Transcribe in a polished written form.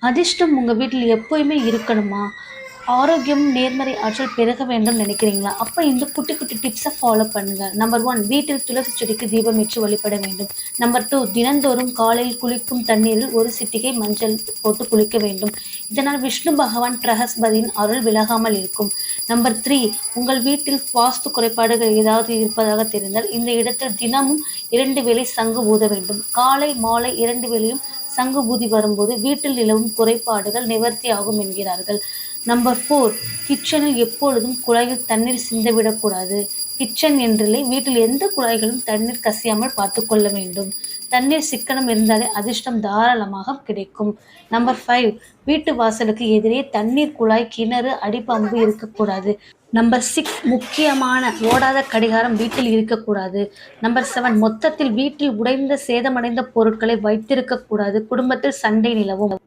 அதிர்ஷ்டம் உங்க வீட்டில் எப்பயுமே இருக்கணுமா? ஆரோக்கியம், நேர்மறை ஆற்றல் பெருக வேண்டும் நினைக்கிறீங்களா? அப்ப இந்த குட்டி குட்டி டிப்ஸ ஃபாலோ பண்ணுங்க. நம்பர் 1 வீட்டில் துளசி செடிக்கு தீபமேற்றி வழிபட வேண்டும். நம்பர் 2 தினந்தோறும் காலையில் குளிக்கும் தண்ணீரில் ஒரு சிட்டிகை மஞ்சள் போட்டு குளிக்க வேண்டும். இதனால் விஷ்ணு பகவான் பிரகஸ்பதியின் அருள் விலகாமல் இருக்கும். நம்பர் 3 உங்கள் வீட்டில் வாஸ்து குறைபாடுகள் ஏதாவது இருப்பதாக தெரிந்தால் இந்த இடத்தில் தினமும் 2 வேளை சங்கு ஊத வேண்டும். காலை, மாலை 2 வேளையும் சங்கு ஊதி வரும்போது வீட்டில் நிலவும் குறைபாடுகள் நிவர்த்தியாகும் என்கிறார்கள். நம்பர் 4 கிச்சனில் எப்பொழுதும் குழாயில் தண்ணீர் சிந்தவிடக்கூடாது. கிச்சன் என்றில்லை, வீட்டில் எந்த குழாய்களும் தண்ணீர் கசியாமல் பார்த்துக்கொள்ள வேண்டும். தண்ணீர் சிக்கனம் இருந்தாலே அதிர்ஷ்டம் தாராளமாக கிடைக்கும். நம்பர் 5 வீட்டு வாசலுக்கு எதிரே தண்ணீர் குழாய், கிணறு, அடிப்பம்பு இருக்கக்கூடாது. நம்பர் 6 முக்கியமான ஓடாத கடிகாரம் வீட்டில் இருக்கக்கூடாது. நம்பர் 7 மொத்தத்தில் வீட்டில் உடைந்த சேதமடைந்த பொருட்களை வைத்திருக்கக்கூடாது. குடும்பத்தில் சண்டை நிலவும்.